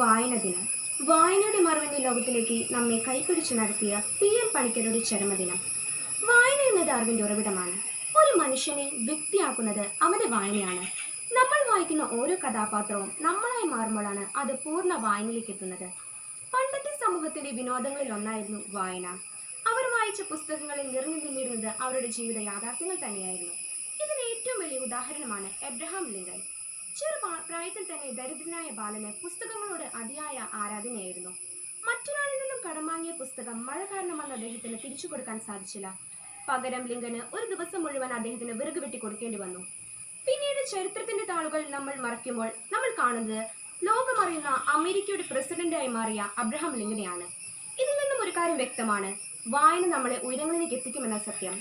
വായന ദിനം. വായനയുടെ മറവിന്റെ ലോകത്തിലേക്ക് നമ്മെ കൈപിടിച്ചു നടത്തിയ പി.എൻ. പണിക്കരുടെ ചരമദിനം. വായന എന്നത് അറിവിന്റെ ഉറവിടമാണ്. ഒരു മനുഷ്യനെ വ്യക്തിയാക്കുന്നത് അവന്റെ വായനയാണ്. നമ്മൾ വായിക്കുന്ന ഓരോ കഥാപാത്രവും നമ്മളായി മാറുമ്പോഴാണ് അത് പൂർണ്ണ വായനയിലേക്ക് എത്തുന്നത്. പണ്ടത്തെ സമൂഹത്തിന്റെ വിനോദങ്ങളിൽ ഒന്നായിരുന്നു വായന. അവർ വായിച്ച പുസ്തകങ്ങളിൽ നിറഞ്ഞു നിന്നിരുന്നത് അവരുടെ ജീവിത യാഥാർത്ഥ്യങ്ങൾ തന്നെയായിരുന്നു. ഇതിന് ഏറ്റവും വലിയ ഉദാഹരണമാണ് എബ്രഹാം ലിങ്കൺ. പ്രായത്തിൽ തന്നെ ദരിദ്രനായ ബാലന് പുസ്തകങ്ങളോട് അതിയായ ആരാധനയായിരുന്നു. മറ്റൊരാളിൽ നിന്നും കടം വാങ്ങിയ പുസ്തകം മഴ കാരണം വന്ന് അദ്ദേഹത്തിന് തിരിച്ചു കൊടുക്കാൻ സാധിച്ചില്ല. പകരം ലിങ്കന് ഒരു ദിവസം മുഴുവൻ അദ്ദേഹത്തിന് വിറക് വെട്ടി കൊടുക്കേണ്ടി വന്നു. പിന്നീട് ചരിത്രത്തിന്റെ താളുകൾ നമ്മൾ മറയ്ക്കുമ്പോൾ നമ്മൾ കാണുന്നത് ലോകമറിയുന്ന അമേരിക്കയുടെ പ്രസിഡന്റായി മാറിയ അബ്രഹാം ലിങ്കനെയാണ്. ഇതിൽ നിന്നും ഒരു കാര്യം വ്യക്തമാണ്: വായന നമ്മളെ ഉയരങ്ങളിലേക്ക് എത്തിക്കുമെന്ന സത്യം.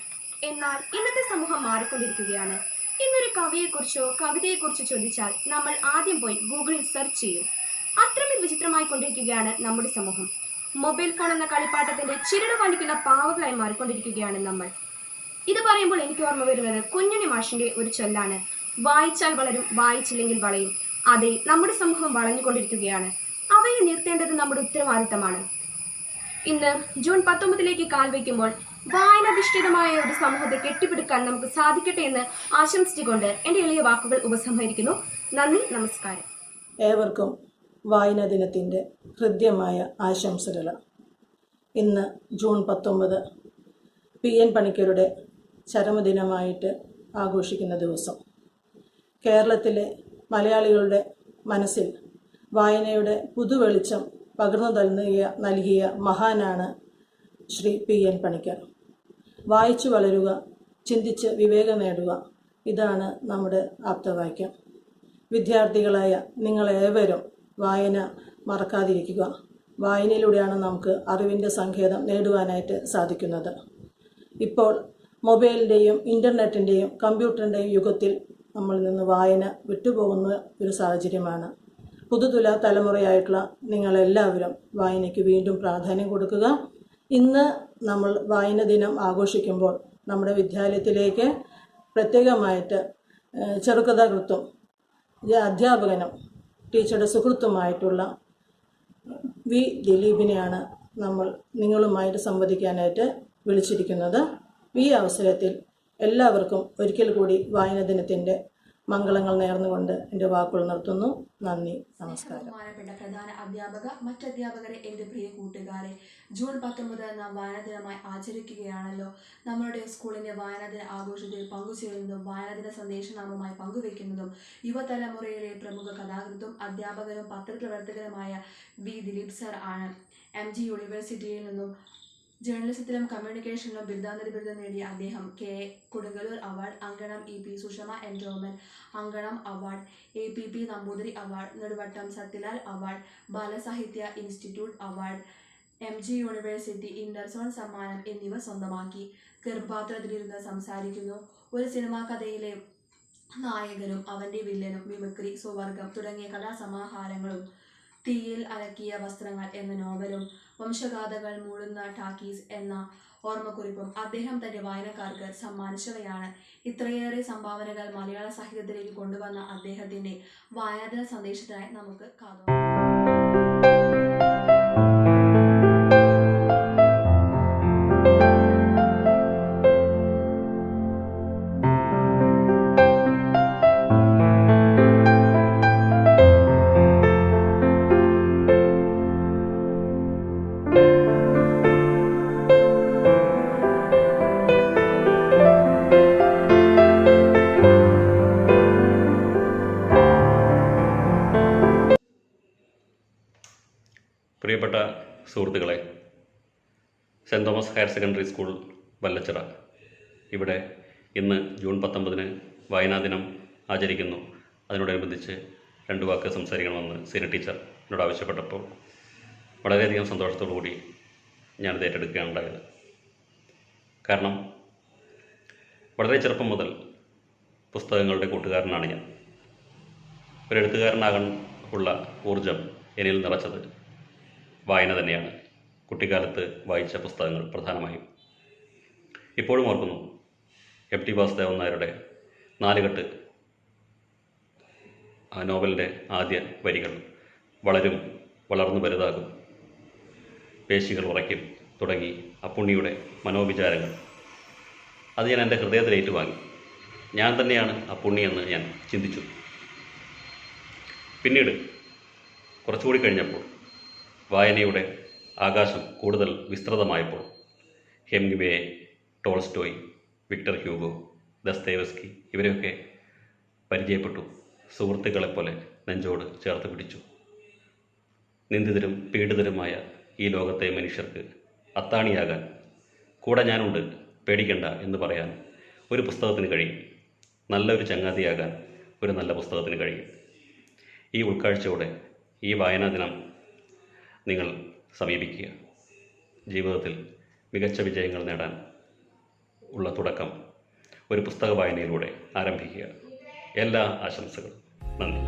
എന്നാൽ ഇന്നത്തെ സമൂഹം മാറിക്കൊണ്ടിരിക്കുകയാണ്. ഇന്നൊരു കവിയെക്കുറിച്ചോ കവിതയെക്കുറിച്ചോ ചോദിച്ചാൽ നമ്മൾ ആദ്യം പോയി ഗൂഗിളിൽ സെർച്ച് ചെയ്യും. അത്രമേൽ വിചിത്രമായി കൊണ്ടിരിക്കുകയാണ് നമ്മുടെ സമൂഹം. മൊബൈൽ ഫോൺ എന്ന കളിപ്പാട്ടത്തിന്റെ ചിരട് കാണിക്കുന്ന പാവകളായി മാറിക്കൊണ്ടിരിക്കുകയാണ് നമ്മൾ. ഇത് പറയുമ്പോൾ എനിക്ക് ഓർമ്മ വരുന്നത് കുഞ്ഞുണ്ണി മാഷിന്റെ ഒരു ചൊല്ലാണ്: വായിച്ചാൽ വളരും, വായിച്ചില്ലെങ്കിൽ വളയും. അതെ, നമ്മുടെ സമൂഹം വളഞ്ഞുകൊണ്ടിരിക്കുകയാണ്. അവയെ നിർത്തേണ്ടത് നമ്മുടെ ഉത്തരവാദിത്തമാണ്. ഇന്ന് ജൂൺ 19 കാൽവയ്ക്കുമ്പോൾ വായനാധിഷ്ഠിതമായ ഒരു സമൂഹത്തെ കെട്ടിപ്പിടുക്കാൻ നമുക്ക് സാധിക്കട്ടെ എന്ന് ആശംസിച്ചുകൊണ്ട് എൻ്റെ എളിയ വാക്കുകൾ ഉപസംഹരിക്കുന്നു. നന്ദി, നമസ്കാരം. ഏവർക്കും വായനാ ദിനത്തിൻ്റെ ഹൃദ്യമായ ആശംസകൾ. ഇന്ന് ജൂൺ 19 പി.എൻ. പണിക്കരുടെ ചരമദിനമായിട്ട് ആഘോഷിക്കുന്ന ദിവസം. കേരളത്തിലെ മലയാളികളുടെ മനസ്സിൽ വായനയുടെ പുതുവെളിച്ചം പകർന്നു നൽകിയ മഹാനാണ് ശ്രീ പി.എൻ. പണിക്കർ. വായിച്ചു വളരുക, ചിന്തിച്ച് വിവേകം നേടുക, ഇതാണ് നമ്മുടെ ആപ്തവാക്യം. വിദ്യാർത്ഥികളായ നിങ്ങളേവരും വായന മറക്കാതിരിക്കുക. വായനയിലൂടെയാണ് നമുക്ക് അറിവിൻ്റെ സങ്കേതം നേടുവാനായിട്ട് സാധിക്കുന്നത്. ഇപ്പോൾ മൊബൈലിൻ്റെയും ഇൻ്റർനെറ്റിൻ്റെയും കമ്പ്യൂട്ടറിൻ്റെയും യുഗത്തിൽ നമ്മളിൽ നിന്ന് വായന വിട്ടുപോകുന്ന ഒരു സാഹചര്യമാണ്. തലമുറയായിട്ടുള്ള നിങ്ങളെല്ലാവരും വായനയ്ക്ക് വീണ്ടും പ്രാധാന്യം കൊടുക്കുക. ഇന്ന് നമ്മൾ വായന ദിനം ആഘോഷിക്കുമ്പോൾ നമ്മുടെ വിദ്യാലയത്തിലേക്ക് പ്രത്യേകമായിട്ട് ചെറുകഥാകൃത്തും അധ്യാപകനും ടീച്ചറുടെ സുഹൃത്തുമായിട്ടുള്ള വി. ദിലീപിനെയാണ് നമ്മൾ നിങ്ങളുമായിട്ട് സംവദിക്കാനായിട്ട് വിളിച്ചിരിക്കുന്നത്. ഈ അവസരത്തിൽ എല്ലാവർക്കും ഒരിക്കൽ കൂടി വായന ദിനത്തിൻ്റെ മംഗളങ്ങൾ നേർന്നുകൊണ്ട് എൻ്റെ വാക്കുകൾ നിർത്തുന്നു. നന്ദി, നമസ്കാരം. ബഹുമാനപ്പെട്ട പ്രധാന അധ്യാപക, മറ്റധ്യാപകരെ, എൻ്റെ പ്രിയ കൂട്ടുകാരെ, ജൂൺ 19 എന്ന വായനാ ദിനമായി ആചരിക്കുകയാണല്ലോ. നമ്മളുടെ സ്കൂളിൻ്റെ വായനാ ദിന ആഘോഷത്തിൽ പങ്കുചേരുന്നതും വായനാദിന സന്ദേശനാമമായി പങ്കുവയ്ക്കുന്നതും യുവതലമുറയിലെ പ്രമുഖ കഥാകൃത്തും അധ്യാപകരും പത്രപ്രവർത്തകരുമായ വി. ദിലീപ് സർ ആണ്. MG യൂണിവേഴ്സിറ്റിയിൽ നിന്നും ജേർണലിസത്തിലും കമ്മ്യൂണിക്കേഷനിലും ബിരുദാനന്തര ബിരുദം നേടിയ അദ്ദേഹം K. Kodungallur award, Ankanam E.P. Sushama endowment Ankanam award, APP Namboothiri award, Neduvattam Sathyalal award, Balasahithya institute award, MG university interzone സമ്മാനം എന്നിവ സ്വന്തമാക്കി. ഗർഭപാത്രത്തിലിരുന്ന് സംസാരിക്കുന്നു, ഒരു സിനിമാ കഥയിലെ നായകനും അവൻ്റെ വില്ലനും, മിമിക്രി, സ്വവർഗം തുടങ്ങിയ കഥാസമാഹാരങ്ങളും, തീയിൽ അലക്കിയ വസ്ത്രങ്ങൾ എന്ന നോവലും, വംശഗാഥകൾ മൂടുന്ന ടാക്കീസ് എന്ന ഓർമ്മക്കുറിപ്പും അദ്ദേഹം തന്റെ വായനക്കാർക്ക് സമ്മാനിച്ചവയാണ്. ഇത്രയേറെ സംഭാവനകൾ മലയാള സാഹിത്യത്തിലേക്ക് കൊണ്ടുവന്ന അദ്ദേഹത്തിന്റെ വായനാദിന സന്ദേശത്തിനായി നമുക്ക് കാതോർക്കാം. പ്രിയപ്പെട്ട സുഹൃത്തുക്കളെ, saint Thomas higher secondary school Vallachira ഇവിടെ ഇന്ന് ജൂൺ 19 വായനാ ദിനം ആചരിക്കുന്നു. അതിനോടനുബന്ധിച്ച് 2 വാക്ക് സംസാരിക്കണമെന്ന് സീനിയർ ടീച്ചർ എന്നോട് ആവശ്യപ്പെട്ടപ്പോൾ വളരെയധികം സന്തോഷത്തോടു കൂടി ഞാനത് ഏറ്റെടുക്കുകയാണ് ഉണ്ടായത്. കാരണം വളരെ ചെറുപ്പം മുതൽ പുസ്തകങ്ങളുടെ കൂട്ടുകാരനാണ് ഞാൻ. ഒരു എഴുത്തുകാരനാകാൻ ഉള്ള ഊർജം എന്നിൽ നിറച്ചത് വായന തന്നെയാണ്. കുട്ടിക്കാലത്ത് വായിച്ച പുസ്തകങ്ങൾ പ്രധാനമായും. ഇപ്പോഴും ഓർക്കുന്നു MT വാസുദേവൻ നായരുടെ 4 കെട്ട് നോവലിൻ്റെ ആദ്യ വരികൾ: വളരും, വളർന്നു വലുതാകും, പേശികൾ ഉറയ്ക്കും തുടങ്ങി അപ്പുണ്ണിയുടെ മനോവിചാരങ്ങൾ. അത് ഞാൻ എൻ്റെ ഹൃദയത്തിൽ ഏറ്റുവാങ്ങി. ഞാൻ തന്നെയാണ് അപ്പുണ്ണിയെന്ന് ഞാൻ ചിന്തിച്ചു. പിന്നീട് കുറച്ചുകൂടി കഴിഞ്ഞപ്പോൾ വായനയുടെ ആകാശം കൂടുതൽ വിസ്തൃതമായപ്പോൾ Hemingway, Tolstoy, Victor Hugo, Dostoevsky ഇവരെയൊക്കെ പരിചയപ്പെട്ടു. സുഹൃത്തുക്കളെപ്പോലെ നെഞ്ചോട് ചേർത്ത് പിടിച്ചു. നിന്ദിതരും പീഡിതരുമായ ഈ ലോകത്തെ മനുഷ്യർക്ക് അത്താണിയാകാൻ കൂടെ ഞാനുണ്ട്, പേടിക്കണ്ട എന്ന് പറയാൻ ഒരു പുസ്തകത്തിന് കഴിയും. നല്ലൊരു ചങ്ങാതിയാകാൻ ഒരു നല്ല പുസ്തകത്തിന് കഴിയും. ഈ ഉൾക്കാഴ്ചയോടെ ഈ വായനാ ദിനം നിങ്ങൾ സമീപിക്കുക. ജീവിതത്തിൽ മികച്ച വിജയങ്ങൾ നേടാൻ ഉള്ള തുടക്കം ഒരു പുസ്തക വായനയിലൂടെ ആരംഭിക്കുക. എല്ലാ ആശംസകളും. നന്ദി.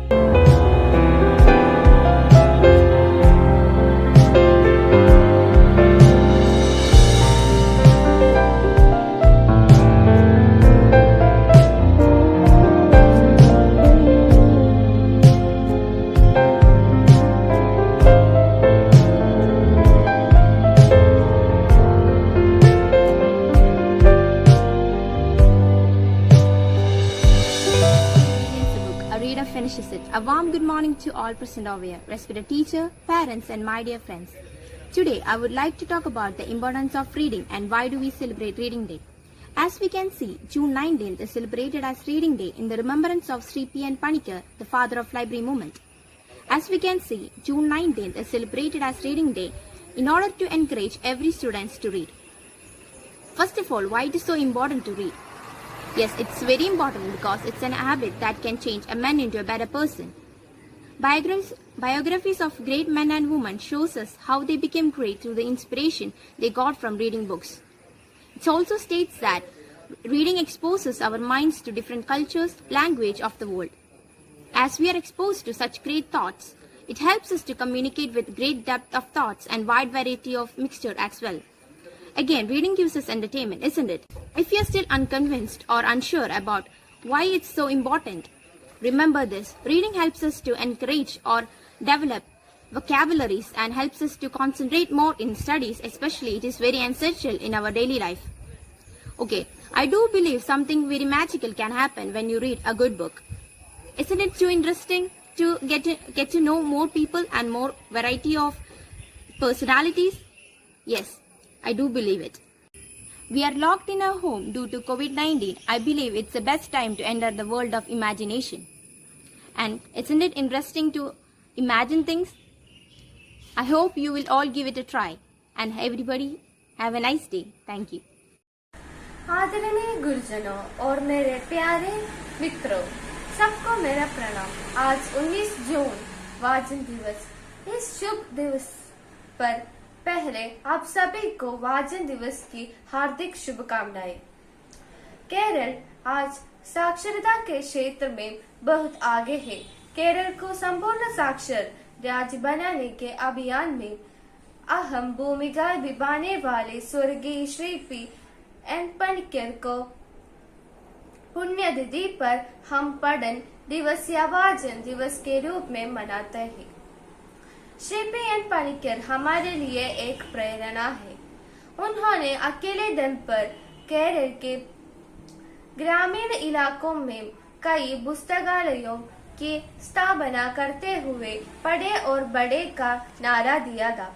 Finishes it. A warm good morning to all present over here, respected teacher, parents and my dear friends. Today I would like to talk about the importance of reading and why do we celebrate Reading Day. As we can see, June 19th is celebrated as Reading Day in the remembrance of Sri P. N. Panikkar, the father of library movement. As we can see, June 19th is celebrated as Reading Day in order to encourage every student to read. First of all, why it is so important to read? Yes, it's very important because it's an habit that can change a man into a better person. Biographies of great men and women shows us how they became great through the inspiration they got from reading books. It also states that reading exposes our minds to different cultures, language of the world. As we are exposed to such great thoughts, it helps us to communicate with great depth of thoughts and wide variety of mixture as well. Again, reading gives us entertainment, isn't it? If you're still unconvinced or unsure about why it's so important, remember this. Reading helps us to encourage or develop vocabularies and helps us to concentrate more in studies, especially it is very essential in our daily life. Okay, I do believe something very magical can happen when you read a good book. Isn't it too interesting to get to know more people and more variety of personalities? Yes, I do believe it. We are locked in our home due to COVID-19. I believe it's the best time to enter the world of imagination. And isn't it interesting to imagine things? I hope you will all give it a try. And everybody, have a nice day. Thank you. आदरणीय गुरुजनों और मेरे प्यारे मित्रों, सबको मेरा प्रणाम। आज 19 जून वाचन दिवस। इस शुभ दिवस पर पहले आप सभी को वाचन दिवस की हार्दिक शुभकामनाएं। केरल आज साक्षरता के क्षेत्र में बहुत आगे है। केरल को संपूर्ण साक्षर राज्य बनाने के अभियान में अहम भूमिका निभाने वाले स्वर्गीय श्री पी. एन. पनिक्कर को पुण्यतिथि पर हम पठन दिवस या वाचन दिवस के रूप में मनाते हैं। श्री पी. एन. पनिक्कर हमारे लिए एक प्रेरणा है। उन्होंने अकेले दम पर केरल के ग्रामीण इलाकों में कई पुस्तकालयों की स्थापना करते हुए पढ़े और बढ़े का नारा दिया था।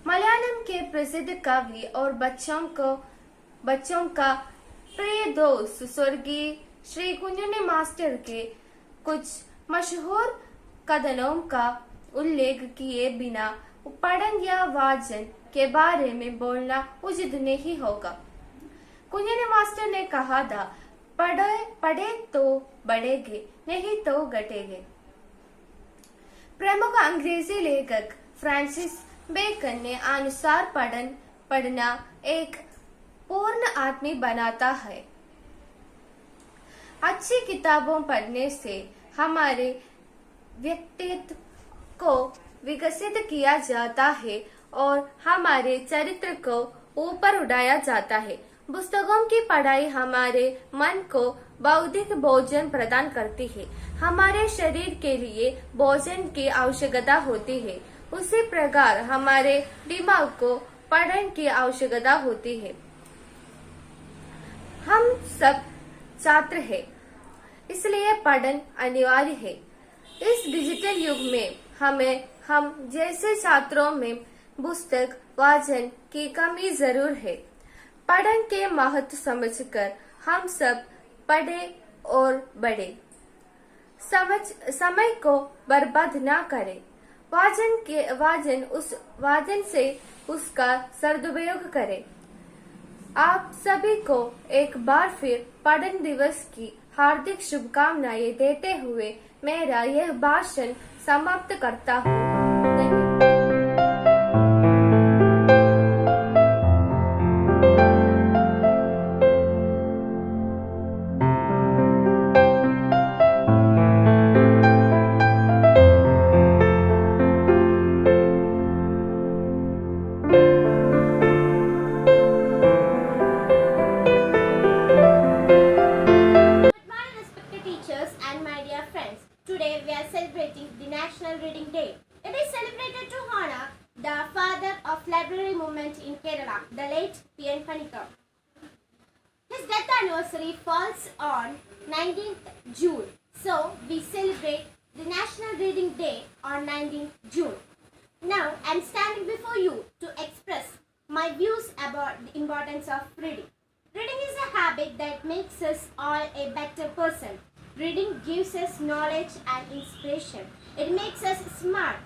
मलयालम के प्रसिद्ध कवि और बच्चों का प्रिय दोस्त स्वर्गीय श्री कुंजुनी मास्टर के कुछ मशहूर कथनों का उल्लेख किए बिना पठन या वाचन के बारे में बोलना उचित नहीं होगा। कुंजुनी मास्टर ने कहा था, पढ़े तो बढ़ेंगे, नहीं तो घटेंगे। प्रमुख अंग्रेजी लेखक फ्रांसिस बेकन ने अनुसार पढ़ना एक पूर्ण आदमी बनाता है। अच्छी किताबों पढ़ने से हमारे व्यक्तित्व को विकसित किया जाता है और हमारे चरित्र को ऊपर उठाया जाता है। पुस्तकों की पढ़ाई हमारे मन को बौद्धिक भोजन प्रदान करती है। हमारे शरीर के लिए भोजन की आवश्यकता होती है। उसी प्रकार हमारे दिमाग को पढ़ने की आवश्यकता होती है। हम सब छात्र हैं, इसलिए पढ़ना अनिवार्य है। इस डिजिटल युग में हम जैसे छात्रों में पुस्तक वाचन की कमी जरूर है। पढ़ने के महत्व समझकर हम सब पढ़े और बढ़े। समय को बर्बाद ना करें। वाचन से उसका सदुपयोग करें। आप सभी को एक बार फिर पढ़न दिवस की हार्दिक शुभकामनाएं देते हुए मेरा यह भाषण समाप्त करता हूँ। Today we are celebrating the National Reading Day. It is celebrated to honor the father of library movement in Kerala, the late P.N. Panikkar. His death anniversary falls on 19th June, so we celebrate the National Reading Day on 19th June. Now I am standing before you to express my views about the importance of reading. Reading is a habit that makes us all a better person. Reading gives us knowledge and inspiration. It makes us smart.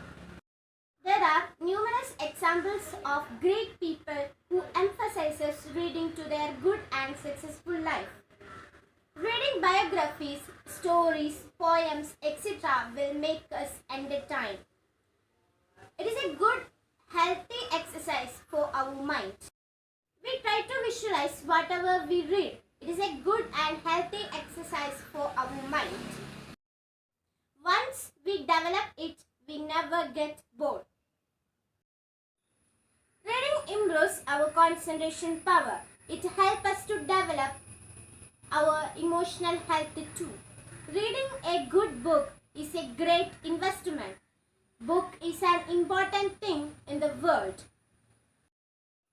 There are numerous examples of great people who emphasizes reading to their good and successful life. Reading biographies, stories, poems, etc. will make us entertained. It is a good, healthy exercise for our mind. We try to visualize whatever we read. It is a good and healthy exercise for our mind. Once we develop it, we never get bored. Reading improves our concentration power. It helps us to develop our emotional health too. Reading a good book is a great investment. Book is an important thing in the world.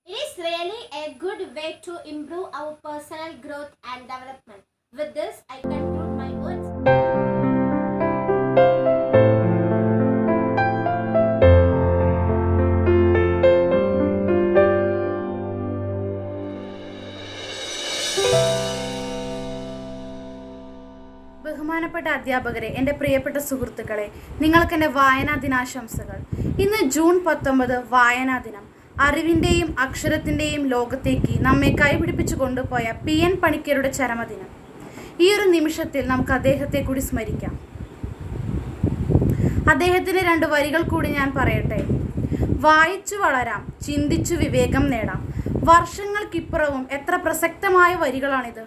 It is really a good way to improve our personal growth and development. With this, I conclude my words. ബഹുമാനപ്പെട്ട അധ്യാപകരെ, എൻ്റെ പ്രിയപ്പെട്ട സുഹൃത്തുക്കളെ, നിങ്ങൾക്കെൻ്റെ വായനാ ദിനാശംസകൾ. ഇന്ന് June 19 വായനാ ദിനം. അറിവിൻ്റെയും അക്ഷരത്തിൻ്റെയും ലോകത്തേക്ക് നമ്മെ കൈപിടിപ്പിച്ചു കൊണ്ടുപോയ P.N. പണിക്കരുടെ ചരമദിനം. ഈ ഒരു നിമിഷത്തിൽ നമുക്ക് അദ്ദേഹത്തെ കൂടി സ്മരിക്കാം. അദ്ദേഹത്തിൻ്റെ 2 വരികൾ കൂടി ഞാൻ പറയട്ടെ. വായിച്ചു വളരാം, ചിന്തിച്ചു വിവേകം നേടാം. വർഷങ്ങൾക്കിപ്പുറവും എത്ര പ്രസക്തമായ വരികളാണിത്.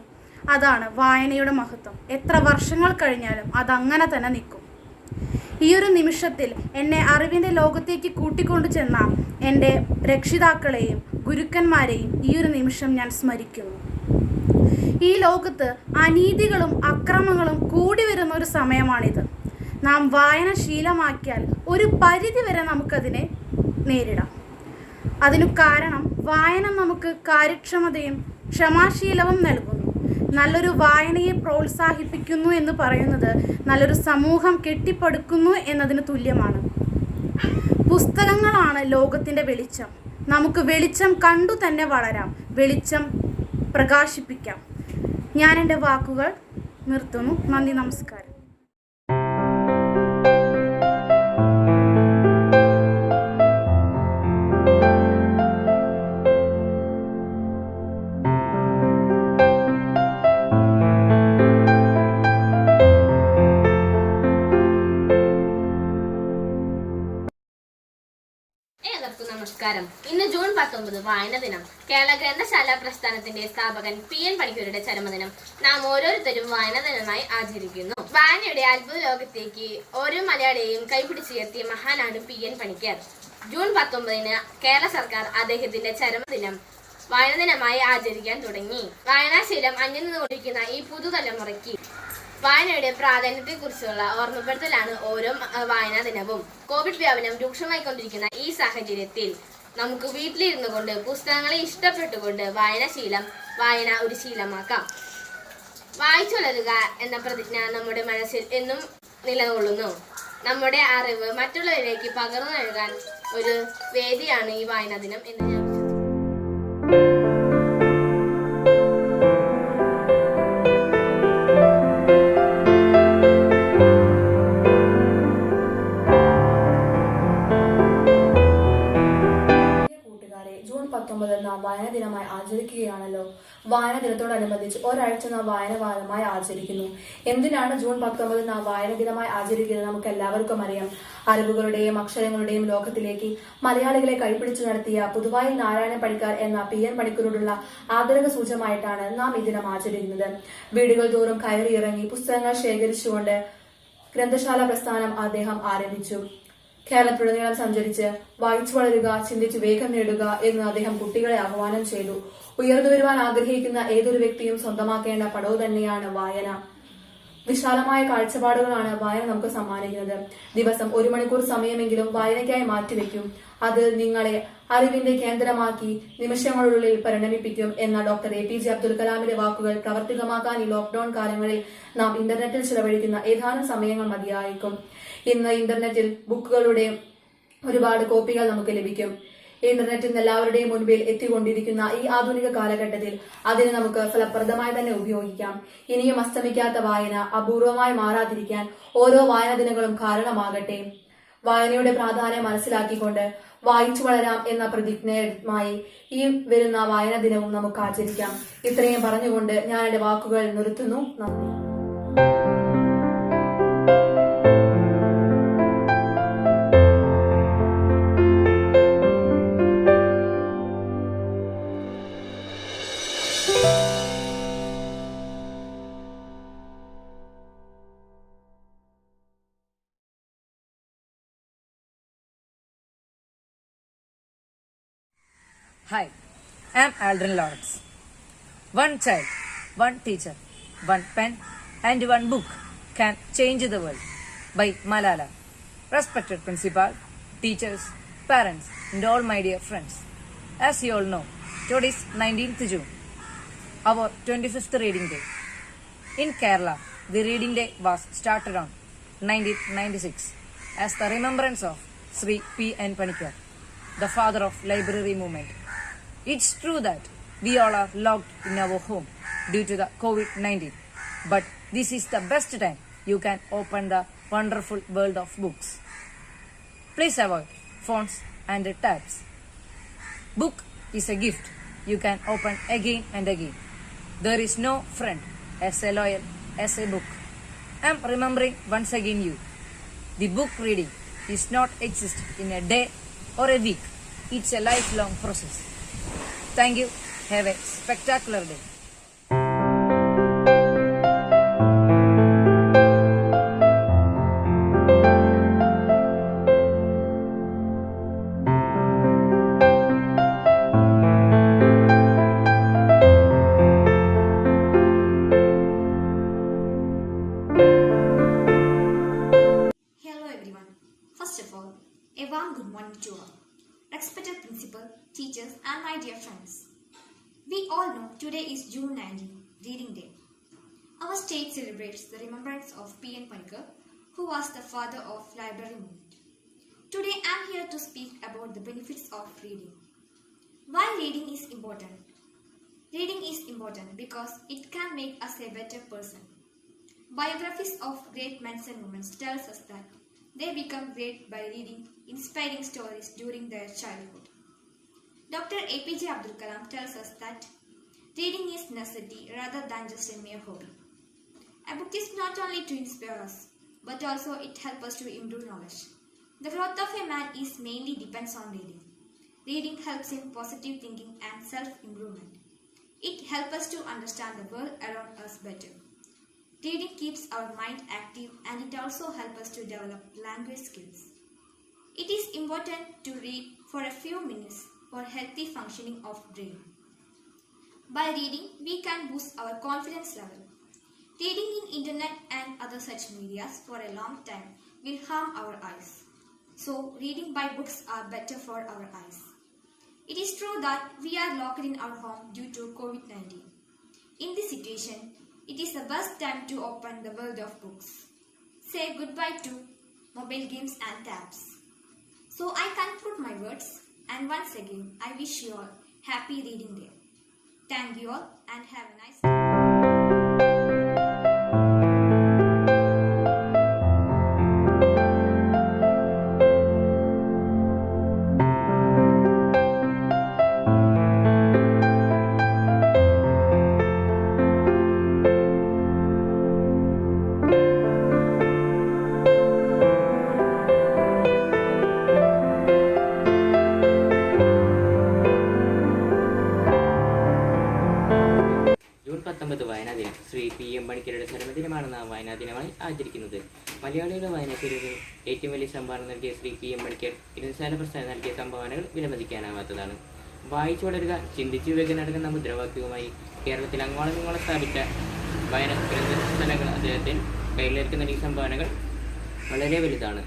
അതാണ് വായനയുടെ മഹത്വം. എത്ര വർഷങ്ങൾ കഴിഞ്ഞാലും അതങ്ങനെ തന്നെ നിൽക്കും. ഈ ഒരു നിമിഷത്തിൽ എന്നെ അറിവിൻ്റെ ലോകത്തേക്ക് കൂട്ടിക്കൊണ്ടു ചെന്ന എൻ്റെ രക്ഷിതാക്കളെയും ഗുരുക്കന്മാരെയും ഈ ഒരു നിമിഷം ഞാൻ സ്മരിക്കുന്നു. ഈ ലോകത്ത് അനീതികളും അക്രമങ്ങളും കൂടി വരുന്ന ഒരു സമയമാണിത്. നാം വായന ശീലമാക്കിയാൽ ഒരു പരിധി വരെ നമുക്കതിനെ നേരിടാം. അതിനു കാരണം വായന നമുക്ക് കാര്യക്ഷമതയും ക്ഷമാശീലവും നൽകുന്നു. നല്ലൊരു വായനയെ പ്രോത്സാഹിപ്പിക്കുന്നു എന്ന് പറയുന്നത് നല്ലൊരു സമൂഹം കെട്ടിപ്പടുക്കുന്നു എന്നതിന് തുല്യമാണ്. പുസ്തകങ്ങളാണ് ലോകത്തിൻ്റെ വെളിച്ചം. നമുക്ക് വെളിച്ചം കണ്ടു തന്നെ വളരാം, വെളിച്ചം പ്രകാശിപ്പിക്കാം. ഞാൻ എൻ്റെ വാക്കുകൾ നിർത്തുന്നു. നന്ദി, നമസ്കാരം. നമസ്കാരം. ഇന്ന് ജൂൺ 19 വായന ദിനം. കേരള ഗ്രന്ഥശാല പ്രസ്ഥാനത്തിന്റെ സ്ഥാപകൻ P.N. പണിക്കരുടെ ചരമദിനം നാം ഓരോരുത്തരും വായന ദിനമായി ആചരിക്കുന്നു. വായനയുടെ അത്ഭുത ലോകത്തേക്ക് ഓരോ മലയാളിയെയും കൈപിടിച്ചുയർത്തിയ മഹാനാണ് P.N. പണിക്കർ. ജൂൺ 19 കേരള സർക്കാർ അദ്ദേഹത്തിന്റെ ചരമദിനം വായന ദിനമായി ആചരിക്കാൻ തുടങ്ങി. വായനാശീലം അന്യം നിന്നുകൊണ്ടിരിക്കുന്ന ഈ പുതുതലമുറയ്ക്ക് വായനയുടെ പ്രാധാന്യത്തെക്കുറിച്ചുള്ള ഓർമ്മപ്പെടുത്തലാണ് ഓരോ വായനാ ദിനവും. കോവിഡ് വ്യാപനം രൂക്ഷമായിക്കൊണ്ടിരിക്കുന്ന ഈ സാഹചര്യത്തിൽ നമുക്ക് വീട്ടിലിരുന്നു കൊണ്ട് പുസ്തകങ്ങളെ ഇഷ്ടപ്പെട്ടുകൊണ്ട് വായന ഒരു ശീലമാക്കാം. വായിച്ചു വളരുക എന്ന പ്രതിജ്ഞ നമ്മുടെ മനസ്സിൽ എന്നും നിലകൊള്ളുന്നു. നമ്മുടെ അറിവ് മറ്റുള്ളവരിലേക്ക് പകർന്നു നൽകാൻ ഒരു വേദിയാണ് ഈ വായനാ ദിനം എന്ന് ഞാൻ ജൂൺ 19 നാം വായനാ ദിനമായി ആചരിക്കുകയാണല്ലോ. വായനാ ദിനത്തോടനുബന്ധിച്ച് ഒരാഴ്ച നാം വായനവാരമായി ആചരിക്കുന്നു. എന്തിനാണ് ജൂൺ 19 നാം വായനാ ദിനമായി ആചരിക്കുന്നത്? നമുക്ക് എല്ലാവർക്കും അറിയാം. അറിവുകളുടെയും അക്ഷരങ്ങളുടെയും ലോകത്തിലേക്ക് മലയാളികളെ കൈപിടിച്ചു നടത്തിയ പുതുവായിൽ നാരായണ പണിക്കർ എന്ന PN പണിക്കരോടുള്ള ആദരക സൂചകമായിട്ടാണ് നാം ഈ ദിനം ആചരിക്കുന്നത്. വീടുകൾ തോറും കയറിയിറങ്ങി പുസ്തകങ്ങൾ ശേഖരിച്ചുകൊണ്ട് ഗ്രന്ഥശാല പ്രസ്ഥാനം അദ്ദേഹം ആരംഭിച്ചു. കേരളത്തിലുടനീളം സഞ്ചരിച്ച് വായിച്ചു വളരുക, ചിന്തിച്ച് വേഗം നേടുക എന്ന് അദ്ദേഹം കുട്ടികളെ ആഹ്വാനം ചെയ്തു. ഉയർന്നു വരുവാൻ ആഗ്രഹിക്കുന്ന ഏതൊരു വ്യക്തിയും സ്വന്തമാക്കേണ്ട പടവ് തന്നെയാണ് വായന. വിശാലമായ കാഴ്ചപ്പാടുകളാണ് വായന നമുക്ക് സമ്മാനിക്കുന്നത്. ദിവസം 1 മണിക്കൂർ സമയമെങ്കിലും വായനയ്ക്കായി മാറ്റിവെക്കും. അത് നിങ്ങളെ അറിവിന്റെ കേന്ദ്രമാക്കി നിമിഷങ്ങളുള്ളിൽ പരിണമിപ്പിക്കും എന്ന ഡോക്ടർ APJ അബ്ദുൽ കലാമിന്റെ വാക്കുകൾ പ്രാവർത്തികമാക്കാൻ ഈ ലോക്ക്ഡൌൺ കാലങ്ങളിൽ നാം ഇന്റർനെറ്റിൽ ചിലവഴിക്കുന്ന ഏതാനും സമയങ്ങൾ മതിയായിരിക്കും. ഇന്ന് ഇന്റർനെറ്റിൽ ബുക്കുകളുടെ ഒരുപാട് കോപ്പികൾ നമുക്ക് ലഭിക്കും. ഇന്റർനെറ്റിൽ എല്ലാവരുടെയും മുൻപിൽ എത്തിക്കൊണ്ടിരിക്കുന്ന ഈ ആധുനിക കാലഘട്ടത്തിൽ അതിന് നമുക്ക് ഫലപ്രദമായി തന്നെ ഉപയോഗിക്കാം. ഇനിയും അസ്തമിക്കാത്ത വായന അപൂർവമായി മാറാതിരിക്കാൻ ഓരോ വായനാ ദിനങ്ങളും കാരണമാകട്ടെ. വായനയുടെ പ്രാധാന്യം മനസ്സിലാക്കിക്കൊണ്ട് വായിച്ചു വളരാം എന്ന പ്രതിജ്ഞയുമായി ഈ വരുന്ന വായനാ ദിനവും നമുക്ക് ആചരിക്കാം. ഇത്രയും പറഞ്ഞുകൊണ്ട് ഞാൻ എന്റെ വാക്കുകൾ നിർത്തുന്നു. നന്ദി. Hi, I'm Aldrin Lawrence. One child, one teacher, one pen, and one book can change the world. By Malala. Respected principal, teachers, parents, and all my dear friends. As you all know, today is 19th June, our 25th reading day. In Kerala, the reading day was started on 1996 as the remembrance of Sri P.N. Panikkar, the father of library movement. It's true that we all are locked in our home due to the COVID-19, but this is the best time you can open the wonderful world of books. Please avoid phones and tabs. Book is a gift you can open again and again. There is no friend as loyal as a book. I'm remembering once again you. The book reading is not exist in a day or a week. It's a lifelong process. Thank you. Have a spectacular day. Hello everyone. First of all, a warm good morning to all. Respected principal, teachers and my dear friends. We all know today is June 19, Reading Day. Our state celebrates the remembrance of P.N. Panikkar, who was the father of library movement. Today I am here to speak about the benefits of reading. Why reading is important? Reading is important because it can make us a better person. Biographies of great men and women tells us that they become great by reading inspiring stories during their childhood. Dr. APJ Abdul Kalam tells us that reading is necessity rather than just a mere hobby. A book is not only to inspire us, but also it helps us to improve knowledge. The growth of a man is mainly depends on reading. Reading helps in positive thinking and self-improvement. It helps us to understand the world around us better. Reading keeps our mind active and it also helps us to develop language skills. It is important to read for a few minutes for healthy functioning of brain. By reading, we can boost our confidence level. Reading in internet and other such medias for a long time will harm our eyes. So, reading by books are better for our eyes. It is true that we are locked in our home due to COVID-19. In this situation, it is the best time to open the world of books. Say goodbye to mobile games and tabs. So I conclude my words, and once again I wish you all happy reading day. Thank you all and have a nice day. June 19 വായനാ ദിനം Shri PM പണിക്കരുടെ ചരമദിനമാണ് നാം വായനാ ദിനമായി ആചരിക്കുന്നത്. മലയാളികളുടെ വായനയ്ക്കൊരു ഏറ്റവും വലിയ സംഭാവന നൽകിയ ശ്രീ PM പണിക്കർ ഗ്രന്ഥശാല പ്രസ്ഥാനം നൽകിയ സംഭാവനകൾ വിലമതിക്കാനാവാത്തതാണ്. വായിച്ചു വളരുക, ചിന്തിച്ചു വിവേകം നടക്കുന്ന മുദ്രാവാക്യവുമായി കേരളത്തിൽ അങ്ങോളം ഇങ്ങോളം സ്ഥാപിച്ച വായന ഗ്രന്ഥശാലകൾ അദ്ദേഹത്തിന് കയ്യിലേക്ക് നൽകിയ സംഭാവനകൾ വളരെ വലുതാണ്.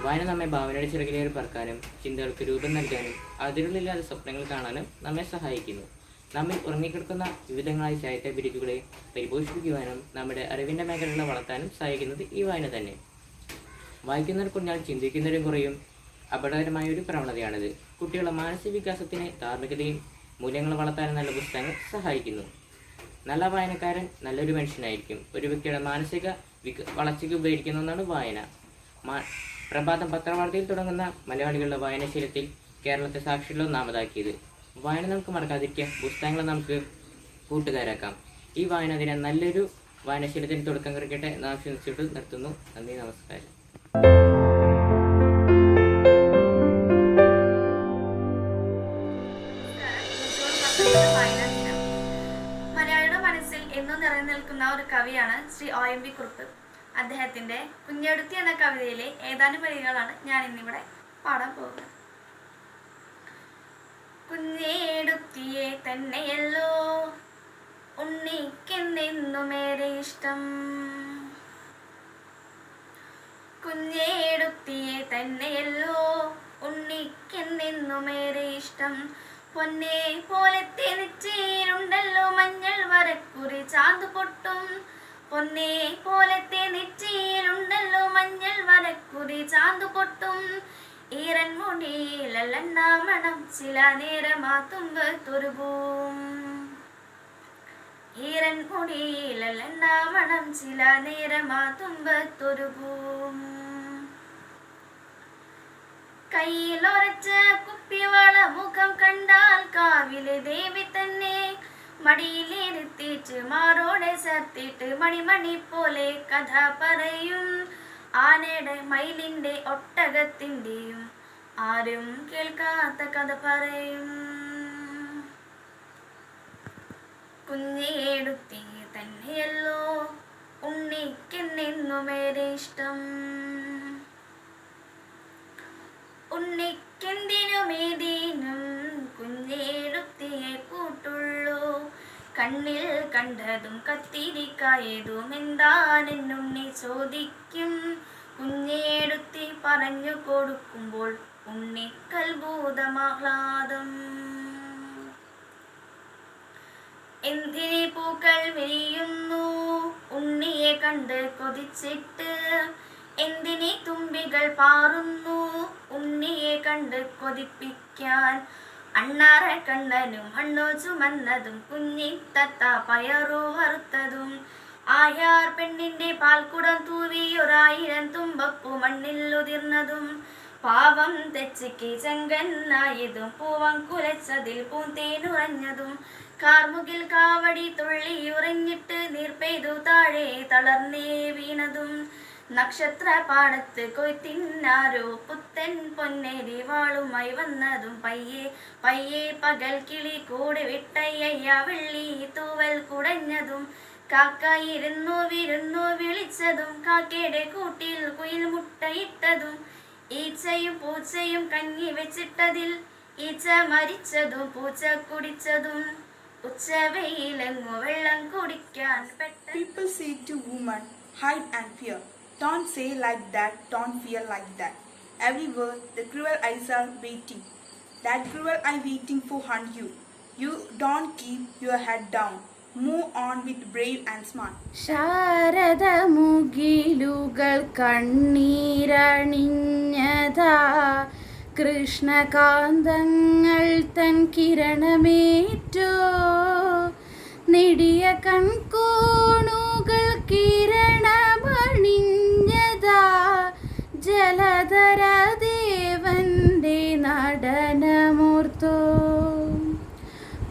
വായന നമ്മെ ഭാവനയുടെ ചിറകിലേറി പറക്കാനും ചിന്തകൾക്ക് രൂപം നൽകാനും അതിരുകളില്ലാതെ സ്വപ്നങ്ങൾ കാണാനും നമ്മെ സഹായിക്കുന്നു. നമ്മിൽ ഉറങ്ങിക്കിടക്കുന്ന വിവിധങ്ങളായ സാഹിത്യാഭിരുചികളെ പരിപോഷിപ്പിക്കുവാനും നമ്മുടെ അറിവിൻ്റെ മേഖലകളെ വളർത്താനും സഹായിക്കുന്നത് ഈ വായന തന്നെ. വായിക്കുന്നവർ കുഞ്ഞാൽ ചിന്തിക്കുന്നവരും കുറയും അപകടകരമായ ഒരു പ്രവണതയാണിത്. കുട്ടികളുടെ മാനസിക വികാസത്തിന് ധാർമ്മികതയും മൂല്യങ്ങൾ വളർത്താനും നല്ല പുസ്തകങ്ങൾ സഹായിക്കുന്നു. നല്ല വായനക്കാരൻ നല്ലൊരു മനുഷ്യനായിരിക്കും. ഒരു വ്യക്തിയുടെ മാനസിക വളർച്ചയ്ക്ക് ഉപകരിക്കുന്ന ഒന്നാണ് വായന. പ്രഭാതം പത്രവാർത്തയിൽ തുടങ്ങുന്ന മലയാളികളുടെ വായനാശീലത്തിൽ കേരളത്തെ സാക്ഷികളിൽ ഒന്നാമതാക്കിയത്. വായന നമുക്ക് മറക്കാതിരിക്കാം, പുസ്തകങ്ങൾ നമുക്ക് കൂട്ടുകാരാക്കാം. ഈ വായന ദിനം നല്ലൊരു വായനാശീലത്തിന് തുടക്കം കുറിക്കട്ടെ എന്ന് ആശംസിച്ചിട്ട് നിർത്തുന്നു. നന്ദി, നമസ്കാരം. മലയാളിയുടെ മനസ്സിൽ എന്നും നിറഞ്ഞു നിൽക്കുന്ന ഒരു കവിയാണ് ശ്രീ OMV കുറുപ്പ്. അദ്ദേഹത്തിന്റെ കുഞ്ഞെടുത്തി എന്ന കവിതയിലെ ഏതാനും വരികളാണ് ഞാൻ ഇന്നിവിടെ പാടാൻ പോകുന്നത്. കുഞ്ഞേടുത്തിയെ തന്നെയല്ലോ ഉണ്ണിക്കെന്നെന്നുമേറെ ഇഷ്ടം, കുഞ്ഞേടുത്തിയെ തന്നെയല്ലോ ഉണ്ണിക്കെന്നെന്നുമേറെ ഇഷ്ടം, പൊന്നെ പോലത്തെ നെറ്റിയിലുണ്ടല്ലോ മഞ്ഞൾ വരക്കുറി ചാന്തു പൊട്ടും, പൊന്നെ പോലത്തെ നെറ്റിയിലുണ്ടല്ലോ മഞ്ഞൾ വരക്കുറി ചാന്തു പൊട്ടും, ഈറൻ മുടിയിലെണ്ണാമണം ചില നേരമാ തുമ്പത്തൊരുപൂം, ഈറൻ മുടിയിലെണ്ണാമണം ചില നേരമാ തുമ്പത്തൊരുപൂം, കയ്യിലൊരച്ച കുപ്പിവള മുഖം കണ്ടാൽ കാവിലെ ദേവി തന്നെ, മടിയിലിരുത്തിയിട്ട് മാറോടെ ചേർത്തിട്ട് മണിമണി പോലെ കഥ പറയും, ആനയുടെ മയിലിന്റെ ഒട്ടകത്തിന്റെയും ആരും കേൾക്കാത്ത കഥ പറയും, കുഞ്ഞേടുത്തി തന്നെയല്ലോ ഉണ്ണിക്കെന്നെന്നുമേറെ ഇഷ്ടം, ഉണ്ണിക്കെന്തിനുമേതീനും കുഞ്ഞേടുത്തിയെ കൂട്ടുള്ളൂ, കണ്ണിൽ കണ്ടതും കത്തിരിക്കായതും എന്താണെന്നുണ്ണി ചോദിക്കും, കുഞ്ഞേടുത്തി പറഞ്ഞു കൊടുക്കുമ്പോൾ ഉണ്ണിക്കൽഭൂതമാഹ്ലാദം, എന്തിനെ പൂക്കൾ വിരിയുന്നു ഉണ്ണിയെ കണ്ട് കൊതിച്ചിട്ട്, എന്തിനെ തുമ്പികൾ പാറുന്നു ഉണ്ണിയെ കണ്ട് കൊതിപ്പിക്കാൻ, അണ്ണാറ കണ്ണനും മണ്ണോ ചുമന്നതും കുഞ്ഞിത്തത്ത പയറോ വറുത്തതും, ആയാർ പെണ്ണിന്റെ പാൽക്കുടം തൂവി 1000 തുമ്പപ്പൂ മണ്ണിൽ ഉതിർന്നതും, പാവം തെച്ചിക്ക് ചെങ്കന്നായതും പൂവം കുലച്ചതിൽ പൂന്തേനുറഞ്ഞതും, കാർമുകിൽ കാവടി തുള്ളിയുറഞ്ഞിട്ട് നീർപ്പെയ്തു താഴെ തളർന്നേ വീണതും, നക്ഷത്ര പാടത്ത് കൊയ്ത്തിന്നാരോ പുത്തൻ പൊന്നേരി വാളുമായി വന്നതും, പയ്യെ പയ്യെ പകൽ കിളി കൂടെ വിട്ടയ്യ വെള്ളി തൂവൽ കുടഞ്ഞതും, കാക്കയിരുന്നു വിരുന്നു വിളിച്ചതും, കാക്കയുടെ കൂട്ടിൽ കുയിൽ മുട്ടയിട്ടതും, ഈച്ചയും പൂച്ചയും കഞ്ഞി വെച്ചിട്ടതിൽ ഈച്ച മരിച്ചതും പൂച്ച കുടിച്ചതും, ഉച്ചവെയിലെങ്ങോ വെള്ളം കുടിക്കാൻ People say to women, hide and fear. Don't say like that, don't fear like that. Everywhere the cruel eyes are waiting. That cruel eye waiting for hunt you. You don't keep your head down. Move on with brave and smart. Sharada മുകിലുകൾ കണ്ണീരണിഞ്ഞതാ കൃഷ്ണകാന്തങ്ങൾ തൻ കിരണമേറ്റോ നെടിയ കൺകോണുകൾ കിരണമണിഞ്ഞതാ ജലധര ദേവന്റെ നടനമൂർത്തോ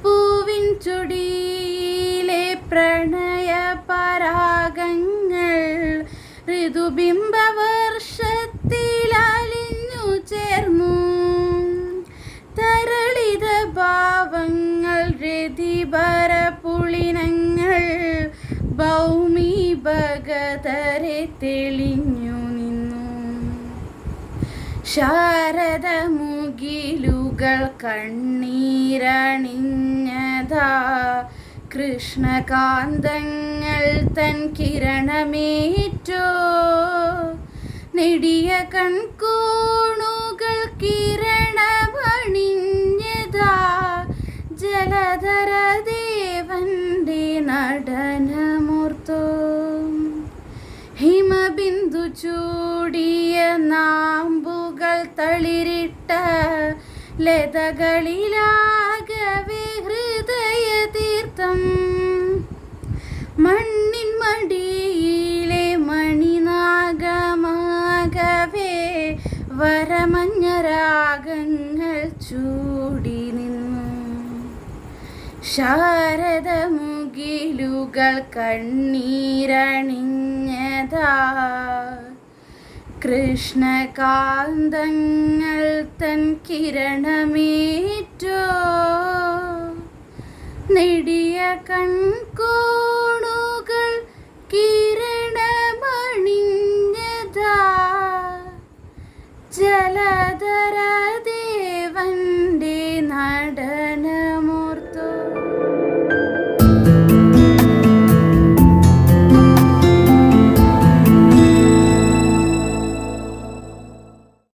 പൂവിൻ ചുടിയിലെ പ്രണയ പരാഗങ്ങൾ ഋതുബിംബവർഷത്തിൽ അലിഞ്ഞു ചേർന്നു തരളിത ഭാവങ്ങൾ രതിഭര പുളിനങ്ങൾ ഭൗമി ഭഗതരെ തെളിഞ്ഞു നിന്നു ശാരദ മുകിലുകൾ കണ്ണീരണിഞ്ഞതാ കൃഷ്ണകാന്തങ്ങൾ തൻ കിരണമേറ്റോ നെടിയ കൺകോണുകൾ കിരണമണിഞ്ഞതാ ജലധര ദേവന്റെ നടനമൂർത്തോ ഹിമബിന്ദു ചൂടിയ നാമ്പുകൾ തളിരിട്ട ലതകളിലാകവേ ഹൃദയ തീർത്ഥം മണ്ണിൻ മടിയിലെ മണിനാഗമാകവേ വരമഞ്ഞരാഗങ്ങൾ ചൂടി നിന്നു ശാരദ മുകിലുകൾ കണ്ണീരണിഞ്ഞതാ കൃഷ്ണകാന്തങ്ങൾ തൻ കിരണമേറ്റോ നെടിയ കൺകോണു